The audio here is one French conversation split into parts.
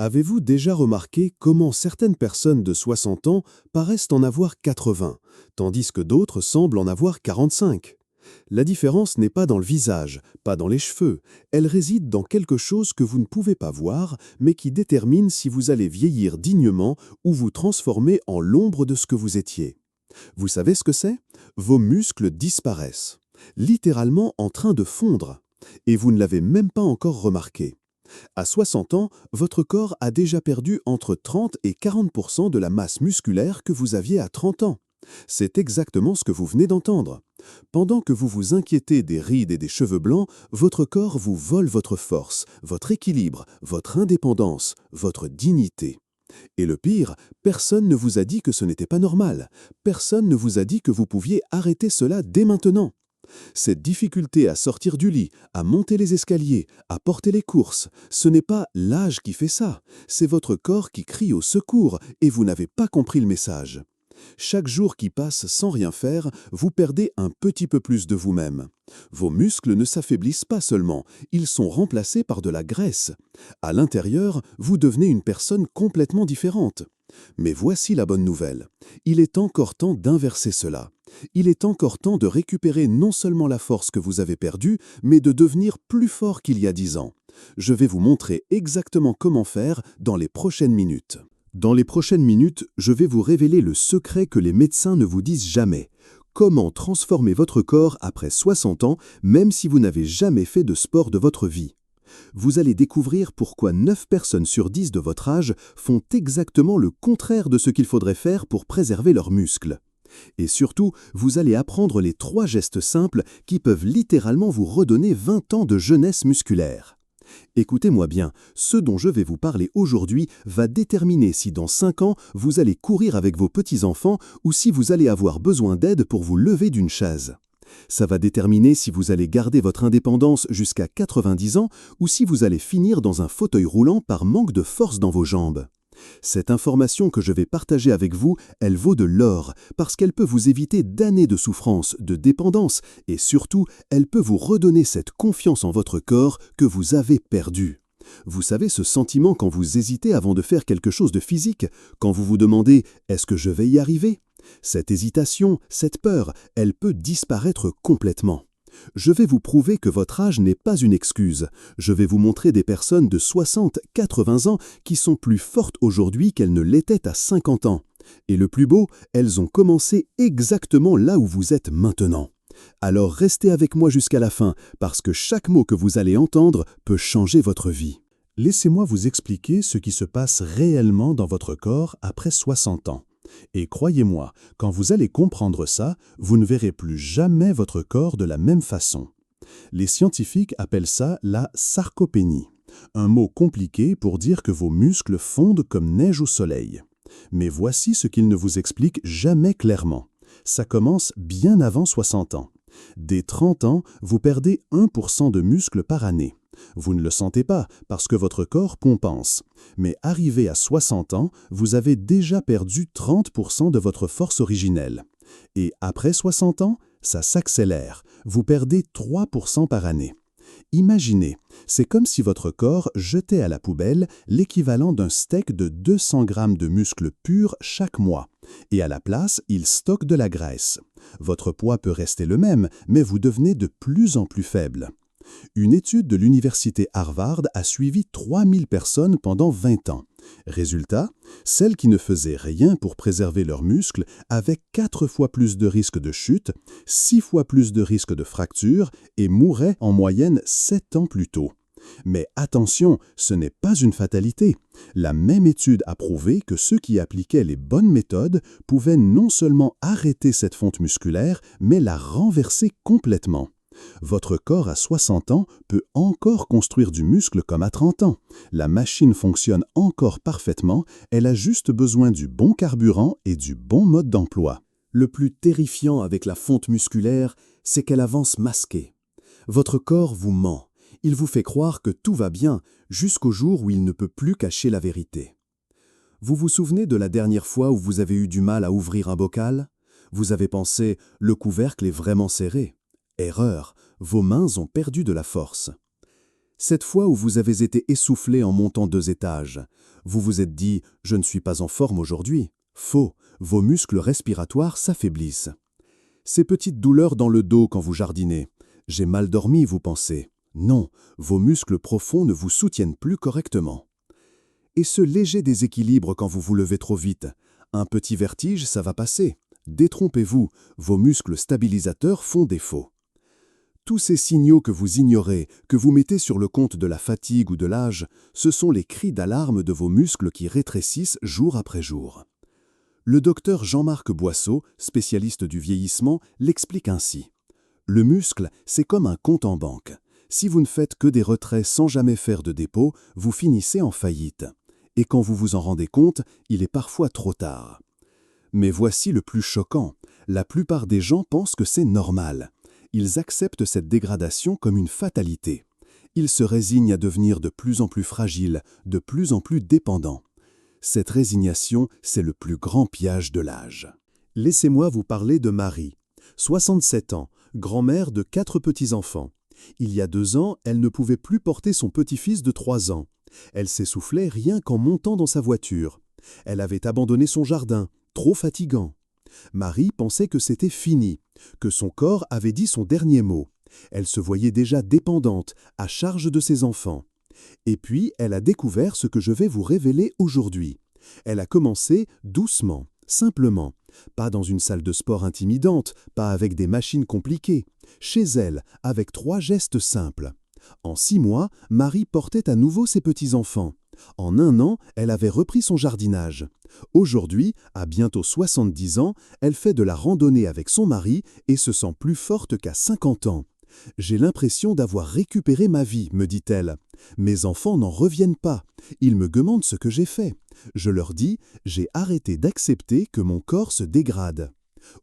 Avez-vous déjà remarqué comment certaines personnes de 60 ans paraissent en avoir 80, tandis que d'autres semblent en avoir 45? La différence n'est pas dans le visage, pas dans les cheveux, elle réside dans quelque chose que vous ne pouvez pas voir, mais qui détermine si vous allez vieillir dignement ou vous transformer en l'ombre de ce que vous étiez. Vous savez ce que c'est? Vos muscles disparaissent, littéralement en train de fondre, et vous ne l'avez même pas encore remarqué. À 60 ans, votre corps a déjà perdu entre 30 et 40% de la masse musculaire que vous aviez à 30 ans. C'est exactement ce que vous venez d'entendre. Pendant que vous vous inquiétez des rides et des cheveux blancs, votre corps vous vole votre force, votre équilibre, votre indépendance, votre dignité. Et le pire, personne ne vous a dit que ce n'était pas normal. Personne ne vous a dit que vous pouviez arrêter cela dès maintenant. Cette difficulté à sortir du lit, à monter les escaliers, à porter les courses, ce n'est pas l'âge qui fait ça, c'est votre corps qui crie au secours et vous n'avez pas compris le message. Chaque jour qui passe sans rien faire, vous perdez un petit peu plus de vous-même. Vos muscles ne s'affaiblissent pas seulement, ils sont remplacés par de la graisse. À l'intérieur, vous devenez une personne complètement différente. Mais voici la bonne nouvelle. Il est encore temps d'inverser cela. Il est encore temps de récupérer non seulement la force que vous avez perdue, mais de devenir plus fort qu'il y a 10 ans. Je vais vous montrer exactement comment faire dans les prochaines minutes. Dans les prochaines minutes, je vais vous révéler le secret que les médecins ne vous disent jamais. Comment transformer votre corps après 60 ans, même si vous n'avez jamais fait de sport de votre vie. Vous allez découvrir pourquoi 9 personnes sur 10 de votre âge font exactement le contraire de ce qu'il faudrait faire pour préserver leurs muscles. Et surtout, vous allez apprendre les 3 gestes simples qui peuvent littéralement vous redonner 20 ans de jeunesse musculaire. Écoutez-moi bien, ce dont je vais vous parler aujourd'hui va déterminer si dans 5 ans, vous allez courir avec vos petits-enfants ou si vous allez avoir besoin d'aide pour vous lever d'une chaise. Ça va déterminer si vous allez garder votre indépendance jusqu'à 90 ans ou si vous allez finir dans un fauteuil roulant par manque de force dans vos jambes. Cette information que je vais partager avec vous, elle vaut de l'or parce qu'elle peut vous éviter d'années de souffrance, de dépendance et surtout, elle peut vous redonner cette confiance en votre corps que vous avez perdue. Vous savez ce sentiment quand vous hésitez avant de faire quelque chose de physique, quand vous vous demandez « est-ce que je vais y arriver ?» Cette hésitation, cette peur, elle peut disparaître complètement. Je vais vous prouver que votre âge n'est pas une excuse. Je vais vous montrer des personnes de 60, 80 ans qui sont plus fortes aujourd'hui qu'elles ne l'étaient à 50 ans. Et le plus beau, elles ont commencé exactement là où vous êtes maintenant. Alors restez avec moi jusqu'à la fin, parce que chaque mot que vous allez entendre peut changer votre vie. Laissez-moi vous expliquer ce qui se passe réellement dans votre corps après 60 ans. Et croyez-moi, quand vous allez comprendre ça, vous ne verrez plus jamais votre corps de la même façon. Les scientifiques appellent ça la sarcopénie, un mot compliqué pour dire que vos muscles fondent comme neige au soleil. Mais voici ce qu'ils ne vous expliquent jamais clairement. Ça commence bien avant 60 ans. Dès 30 ans, vous perdez 1% de muscles par année. Vous ne le sentez pas parce que votre corps compense. Mais arrivé à 60 ans, vous avez déjà perdu 30% de votre force originelle. Et après 60 ans, ça s'accélère. Vous perdez 3% par année. Imaginez, c'est comme si votre corps jetait à la poubelle l'équivalent d'un steak de 200 grammes de muscles purs chaque mois. Et à la place, il stocke de la graisse. Votre poids peut rester le même, mais vous devenez de plus en plus faible. Une étude de l'université Harvard a suivi 3000 personnes pendant 20 ans. Résultat, celles qui ne faisaient rien pour préserver leurs muscles avaient 4 fois plus de risques de chute, 6 fois plus de risques de fracture et mouraient en moyenne 7 ans plus tôt. Mais attention, ce n'est pas une fatalité. La même étude a prouvé que ceux qui appliquaient les bonnes méthodes pouvaient non seulement arrêter cette fonte musculaire, mais la renverser complètement. Votre corps à 60 ans peut encore construire du muscle comme à 30 ans. La machine fonctionne encore parfaitement, elle a juste besoin du bon carburant et du bon mode d'emploi. Le plus terrifiant avec la fonte musculaire, c'est qu'elle avance masquée. Votre corps vous ment. Il vous fait croire que tout va bien jusqu'au jour où il ne peut plus cacher la vérité. Vous vous souvenez de la dernière fois où vous avez eu du mal à ouvrir un bocal? Vous avez pensé « le couvercle est vraiment serré ». Erreur, vos mains ont perdu de la force. Cette fois où vous avez été essoufflé en montant 2 étages, vous vous êtes dit « je ne suis pas en forme aujourd'hui ». Faux, vos muscles respiratoires s'affaiblissent. Ces petites douleurs dans le dos quand vous jardinez. J'ai mal dormi, vous pensez. Non, vos muscles profonds ne vous soutiennent plus correctement. Et ce léger déséquilibre quand vous vous levez trop vite. Un petit vertige, ça va passer. Détrompez-vous, vos muscles stabilisateurs font défaut. Tous ces signaux que vous ignorez, que vous mettez sur le compte de la fatigue ou de l'âge, ce sont les cris d'alarme de vos muscles qui rétrécissent jour après jour. Le docteur Jean-Marc Boisseau, spécialiste du vieillissement, l'explique ainsi. Le muscle, c'est comme un compte en banque. Si vous ne faites que des retraits sans jamais faire de dépôt, vous finissez en faillite. Et quand vous vous en rendez compte, il est parfois trop tard. Mais voici le plus choquant. La plupart des gens pensent que c'est normal. Ils acceptent cette dégradation comme une fatalité. Ils se résignent à devenir de plus en plus fragiles, de plus en plus dépendants. Cette résignation, c'est le plus grand pillage de l'âge. Laissez-moi vous parler de Marie. 67 ans, grand-mère de 4 petits-enfants. Il y a 2 ans, elle ne pouvait plus porter son petit-fils de 3 ans. Elle s'essoufflait rien qu'en montant dans sa voiture. Elle avait abandonné son jardin, trop fatigant. Marie pensait que c'était fini, que son corps avait dit son dernier mot. Elle se voyait déjà dépendante, à charge de ses enfants. Et puis, elle a découvert ce que je vais vous révéler aujourd'hui. Elle a commencé doucement, simplement. Pas dans une salle de sport intimidante, pas avec des machines compliquées. Chez elle, avec 3 gestes simples. En 6 mois, Marie portait à nouveau ses petits-enfants. En 1 an, elle avait repris son jardinage. Aujourd'hui, à bientôt 70 ans, elle fait de la randonnée avec son mari et se sent plus forte qu'à 50 ans. « J'ai l'impression d'avoir récupéré ma vie », me dit-elle. « Mes enfants n'en reviennent pas. Ils me demandent ce que j'ai fait. Je leur dis, j'ai arrêté d'accepter que mon corps se dégrade. »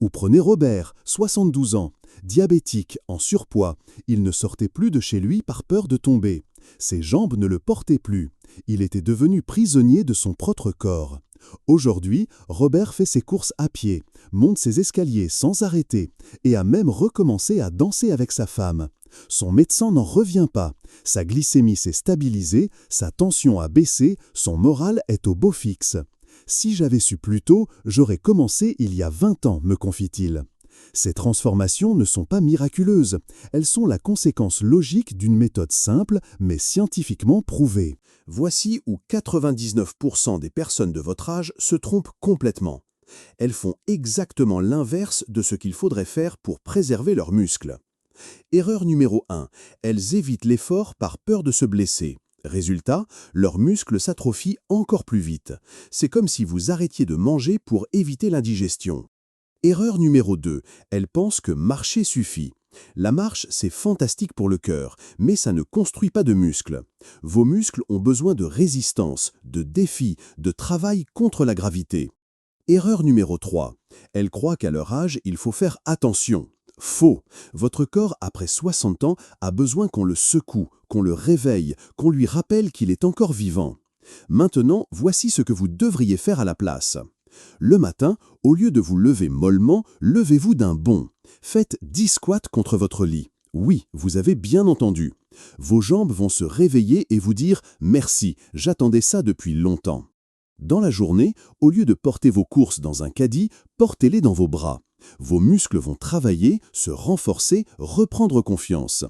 Ou prenez Robert, 72 ans, diabétique, en surpoids. Il ne sortait plus de chez lui par peur de tomber. Ses jambes ne le portaient plus. Il était devenu prisonnier de son propre corps. Aujourd'hui, Robert fait ses courses à pied, monte ses escaliers sans arrêter et a même recommencé à danser avec sa femme. Son médecin n'en revient pas. Sa glycémie s'est stabilisée, sa tension a baissé, son moral est au beau fixe. « Si j'avais su plus tôt, j'aurais commencé il y a 20 ans, me confie-t-il. Ces transformations ne sont pas miraculeuses. Elles sont la conséquence logique d'une méthode simple, mais scientifiquement prouvée. Voici où 99% des personnes de votre âge se trompent complètement. Elles font exactement l'inverse de ce qu'il faudrait faire pour préserver leurs muscles. Erreur numéro 1. Elles évitent l'effort par peur de se blesser. Résultat, leurs muscles s'atrophient encore plus vite. C'est comme si vous arrêtiez de manger pour éviter l'indigestion. Erreur numéro 2. Elles pensent que marcher suffit. La marche, c'est fantastique pour le cœur, mais ça ne construit pas de muscles. Vos muscles ont besoin de résistance, de défi, de travail contre la gravité. Erreur numéro 3. Elles croient qu'à leur âge, il faut faire attention. Faux. Votre corps, après 60 ans, a besoin qu'on le secoue, qu'on le réveille, qu'on lui rappelle qu'il est encore vivant. Maintenant, voici ce que vous devriez faire à la place. Le matin, au lieu de vous lever mollement, levez-vous d'un bond. Faites 10 squats contre votre lit. Oui, vous avez bien entendu. Vos jambes vont se réveiller et vous dire « Merci, j'attendais ça depuis longtemps ». Dans la journée, au lieu de porter vos courses dans un caddie, portez-les dans vos bras. Vos muscles vont travailler, se renforcer, reprendre confiance.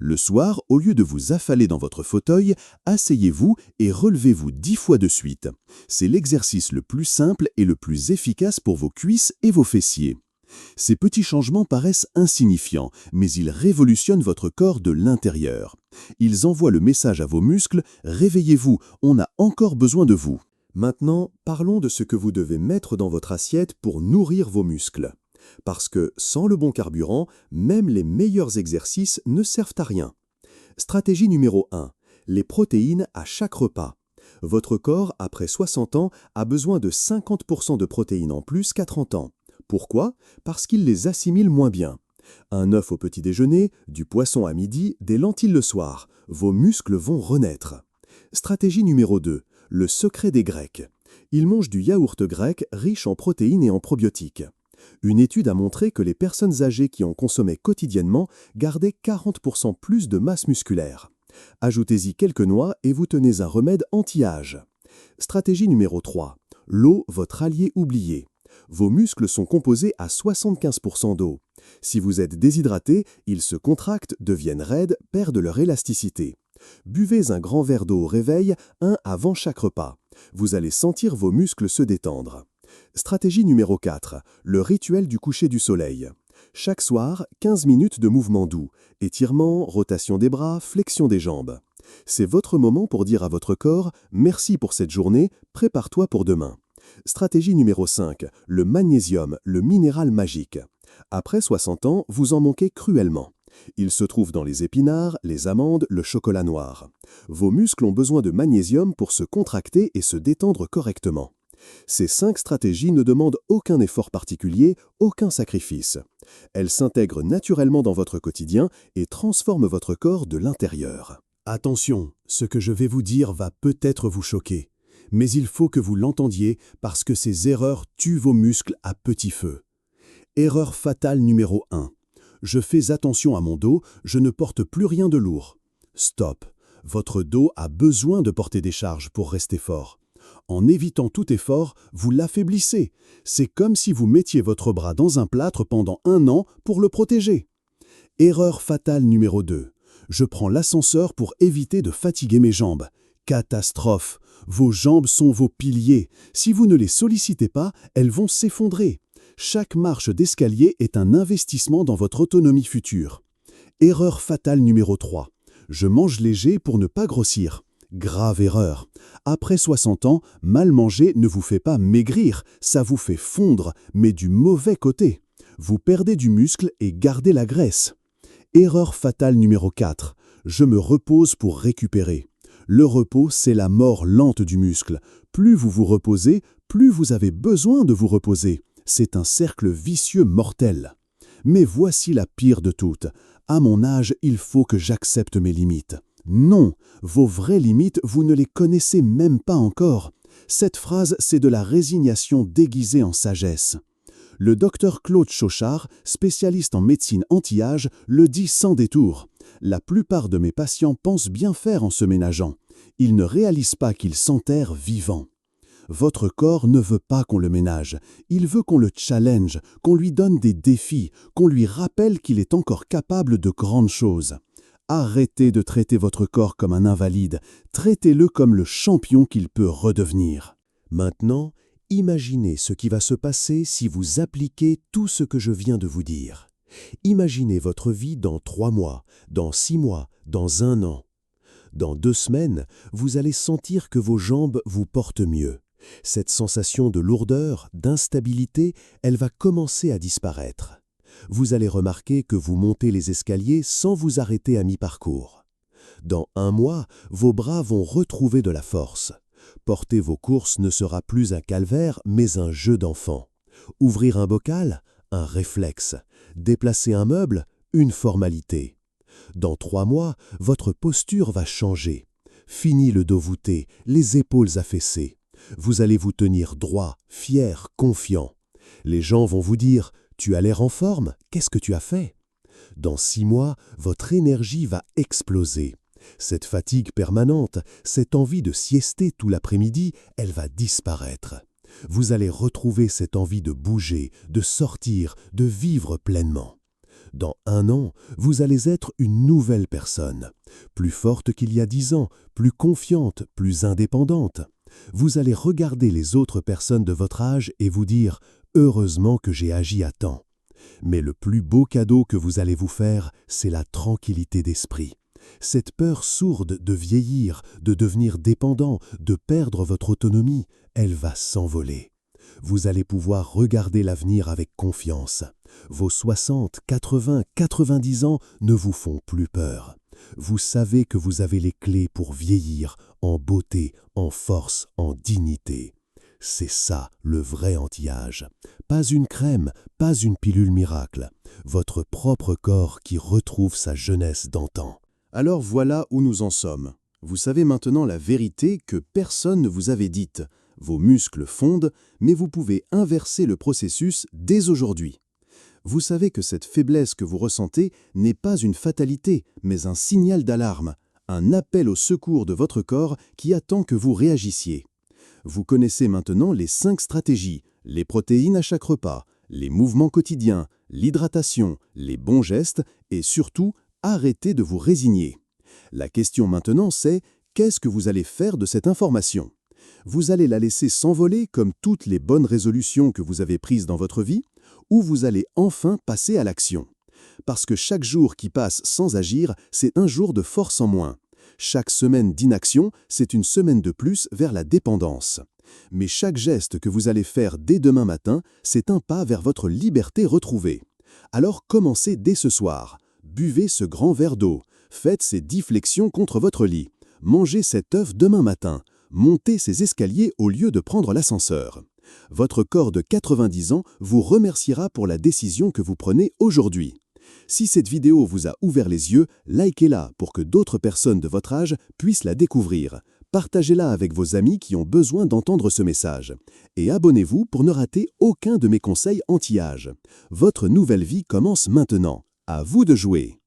Le soir, au lieu de vous affaler dans votre fauteuil, asseyez-vous et relevez-vous 10 fois de suite. C'est l'exercice le plus simple et le plus efficace pour vos cuisses et vos fessiers. Ces petits changements paraissent insignifiants, mais ils révolutionnent votre corps de l'intérieur. Ils envoient le message à vos muscles « Réveillez-vous, on a encore besoin de vous ». Maintenant, parlons de ce que vous devez mettre dans votre assiette pour nourrir vos muscles. Parce que, sans le bon carburant, même les meilleurs exercices ne servent à rien. Stratégie numéro 1. Les protéines à chaque repas. Votre corps, après 60 ans, a besoin de 50% de protéines en plus qu'à 30 ans. Pourquoi? Parce qu'il les assimile moins bien. Un œuf au petit déjeuner, du poisson à midi, des lentilles le soir. Vos muscles vont renaître. Stratégie numéro 2. Le secret des Grecs. Ils mangent du yaourt grec riche en protéines et en probiotiques. Une étude a montré que les personnes âgées qui en consommaient quotidiennement gardaient 40% plus de masse musculaire. Ajoutez-y quelques noix et vous tenez un remède anti-âge. Stratégie numéro 3. L'eau, votre allié oublié. Vos muscles sont composés à 75% d'eau. Si vous êtes déshydraté, ils se contractent, deviennent raides, perdent leur élasticité. Buvez un grand verre d'eau au réveil, un avant chaque repas. Vous allez sentir vos muscles se détendre. Stratégie numéro 4. Le rituel du coucher du soleil. Chaque soir, 15 minutes de mouvement doux. Étirement, rotation des bras, flexion des jambes. C'est votre moment pour dire à votre corps « Merci pour cette journée, prépare-toi pour demain ». Stratégie numéro 5. Le magnésium, le minéral magique. Après 60 ans, vous en manquez cruellement. Il se trouve dans les épinards, les amandes, le chocolat noir. Vos muscles ont besoin de magnésium pour se contracter et se détendre correctement. Ces 5 stratégies ne demandent aucun effort particulier, aucun sacrifice. Elles s'intègrent naturellement dans votre quotidien et transforment votre corps de l'intérieur. Attention, ce que je vais vous dire va peut-être vous choquer, mais il faut que vous l'entendiez parce que ces erreurs tuent vos muscles à petit feu. Erreur fatale numéro 1. Je fais attention à mon dos, je ne porte plus rien de lourd. Stop. Votre dos a besoin de porter des charges pour rester fort. En évitant tout effort, vous l'affaiblissez. C'est comme si vous mettiez votre bras dans un plâtre pendant 1 an pour le protéger. Erreur fatale numéro 2. Je prends l'ascenseur pour éviter de fatiguer mes jambes. Catastrophe. Vos jambes sont vos piliers. Si vous ne les sollicitez pas, elles vont s'effondrer. Chaque marche d'escalier est un investissement dans votre autonomie future. Erreur fatale numéro 3. Je mange léger pour ne pas grossir. Grave erreur. Après 60 ans, mal manger ne vous fait pas maigrir, ça vous fait fondre, mais du mauvais côté. Vous perdez du muscle et gardez la graisse. Erreur fatale numéro 4. Je me repose pour récupérer. Le repos, c'est la mort lente du muscle. Plus vous vous reposez, plus vous avez besoin de vous reposer. C'est un cercle vicieux mortel. Mais voici la pire de toutes. À mon âge, il faut que j'accepte mes limites. Non, vos vraies limites, vous ne les connaissez même pas encore. Cette phrase, c'est de la résignation déguisée en sagesse. Le docteur Claude Chauchard, spécialiste en médecine anti-âge, le dit sans détour. La plupart de mes patients pensent bien faire en se ménageant. Ils ne réalisent pas qu'ils s'enterrent vivants. Votre corps ne veut pas qu'on le ménage. Il veut qu'on le challenge, qu'on lui donne des défis, qu'on lui rappelle qu'il est encore capable de grandes choses. Arrêtez de traiter votre corps comme un invalide. Traitez-le comme le champion qu'il peut redevenir. Maintenant, imaginez ce qui va se passer si vous appliquez tout ce que je viens de vous dire. Imaginez votre vie dans 3 mois, dans 6 mois, dans 1 an. Dans 2 semaines, vous allez sentir que vos jambes vous portent mieux. Cette sensation de lourdeur, d'instabilité, elle va commencer à disparaître. Vous allez remarquer que vous montez les escaliers sans vous arrêter à mi-parcours. Dans 1 mois, vos bras vont retrouver de la force. Porter vos courses ne sera plus un calvaire, mais un jeu d'enfant. Ouvrir un bocal, un réflexe. Déplacer un meuble, une formalité. Dans 3 mois, votre posture va changer. Fini le dos voûté, les épaules affaissées. Vous allez vous tenir droit, fier, confiant. Les gens vont vous dire « Tu as l'air en forme, qu'est-ce que tu as fait ?» Dans 6 mois, votre énergie va exploser. Cette fatigue permanente, cette envie de siester tout l'après-midi, elle va disparaître. Vous allez retrouver cette envie de bouger, de sortir, de vivre pleinement. Dans 1 an, vous allez être une nouvelle personne, plus forte qu'il y a 10 ans, plus confiante, plus indépendante. Vous allez regarder les autres personnes de votre âge et vous dire « Heureusement que j'ai agi à temps ». Mais le plus beau cadeau que vous allez vous faire, c'est la tranquillité d'esprit. Cette peur sourde de vieillir, de devenir dépendant, de perdre votre autonomie, elle va s'envoler. Vous allez pouvoir regarder l'avenir avec confiance. Vos 60, 80, 90 ans ne vous font plus peur. Vous savez que vous avez les clés pour vieillir en beauté, en force, en dignité. C'est ça le vrai anti-âge. Pas une crème, pas une pilule miracle. Votre propre corps qui retrouve sa jeunesse d'antan. Alors voilà où nous en sommes. Vous savez maintenant la vérité que personne ne vous avait dite. Vos muscles fondent, mais vous pouvez inverser le processus dès aujourd'hui. Vous savez que cette faiblesse que vous ressentez n'est pas une fatalité, mais un signal d'alarme, un appel au secours de votre corps qui attend que vous réagissiez. Vous connaissez maintenant les 5 stratégies, les protéines à chaque repas, les mouvements quotidiens, l'hydratation, les bons gestes et surtout, arrêtez de vous résigner. La question maintenant c'est, qu'est-ce que vous allez faire de cette information? Vous allez la laisser s'envoler comme toutes les bonnes résolutions que vous avez prises dans votre vie, ou vous allez enfin passer à l'action? Parce que chaque jour qui passe sans agir, c'est un jour de force en moins. Chaque semaine d'inaction, c'est une semaine de plus vers la dépendance. Mais chaque geste que vous allez faire dès demain matin, c'est un pas vers votre liberté retrouvée. Alors commencez dès ce soir. Buvez ce grand verre d'eau. Faites ces 10 flexions contre votre lit. Mangez cet œuf demain matin. Montez ces escaliers au lieu de prendre l'ascenseur. Votre corps de 90 ans vous remerciera pour la décision que vous prenez aujourd'hui. Si cette vidéo vous a ouvert les yeux, likez-la pour que d'autres personnes de votre âge puissent la découvrir. Partagez-la avec vos amis qui ont besoin d'entendre ce message. Et abonnez-vous pour ne rater aucun de mes conseils anti-âge. Votre nouvelle vie commence maintenant. À vous de jouer.